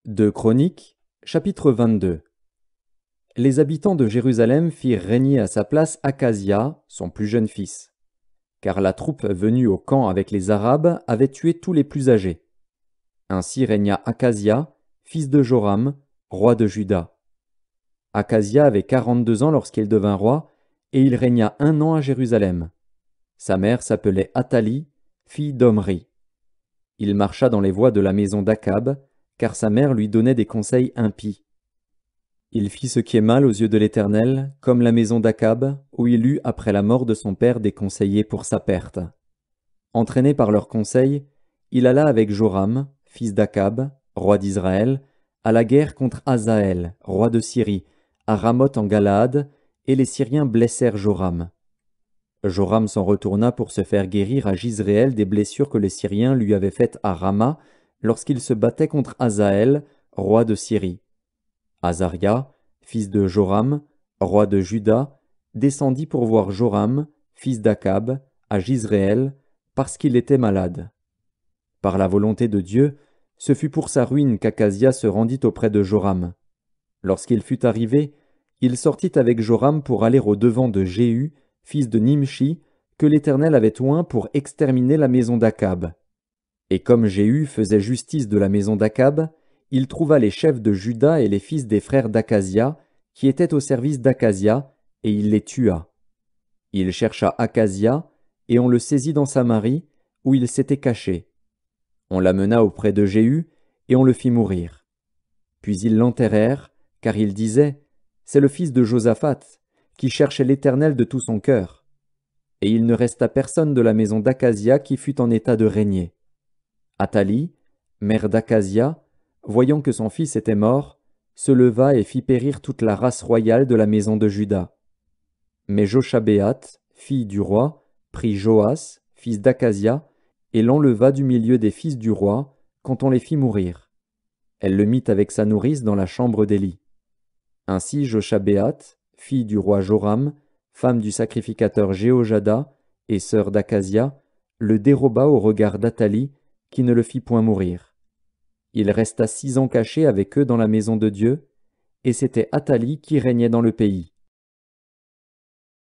2 Chroniques, chapitre 22. Les habitants de Jérusalem firent régner à sa place Akazia, son plus jeune fils. Car la troupe venue au camp avec les Arabes avait tué tous les plus âgés. Ainsi régna Akazia, fils de Joram, roi de Juda. Akazia avait 42 ans lorsqu'il devint roi, et il régna 1 an à Jérusalem. Sa mère s'appelait Athalie, fille d'Omri. Il marcha dans les voies de la maison d'Akab, car sa mère lui donnait des conseils impies. Il fit ce qui est mal aux yeux de l'Éternel, comme la maison d'Akab, où il eut après la mort de son père des conseillers pour sa perte. Entraîné par leurs conseils, il alla avec Joram, fils d'Akab, roi d'Israël, à la guerre contre Hazaël, roi de Syrie, à Ramoth en Galaad, et les Syriens blessèrent Joram. Joram s'en retourna pour se faire guérir à Jizréel des blessures que les Syriens lui avaient faites à Rama, lorsqu'il se battait contre Hazaël, roi de Syrie. Azaria, fils de Joram, roi de Juda, descendit pour voir Joram, fils d'Akab, à Jizréel, parce qu'il était malade. Par la volonté de Dieu, ce fut pour sa ruine qu'Akazia se rendit auprès de Joram. Lorsqu'il fut arrivé, il sortit avec Joram pour aller au-devant de Jéhu, fils de Nimshi, que l'Éternel avait oint pour exterminer la maison d'Akab. Et comme Jéhu faisait justice de la maison d'Akab, il trouva les chefs de Juda et les fils des frères d'Akazia, qui étaient au service d'Akazia, et il les tua. Il chercha Akazia, et on le saisit dans Samarie, où il s'était caché. On l'amena auprès de Jéhu, et on le fit mourir. Puis ils l'enterrèrent, car ils disaient, « C'est le fils de Josaphat, qui cherchait l'Éternel de tout son cœur. » Et il ne resta personne de la maison d'Akazia qui fût en état de régner. Athalie, mère d'Akazia, voyant que son fils était mort, se leva et fit périr toute la race royale de la maison de Juda. Mais Joshabéath, fille du roi, prit Joas, fils d'Akazia, et l'enleva du milieu des fils du roi, quand on les fit mourir. Elle le mit avec sa nourrice dans la chambre d'Élie. Ainsi Joshabéath, fille du roi Joram, femme du sacrificateur Jéhojada, et sœur d'Akazia, le déroba au regard d'Athalie, qui ne le fit point mourir. Il resta 6 ans caché avec eux dans la maison de Dieu, et c'était Athalie qui régnait dans le pays.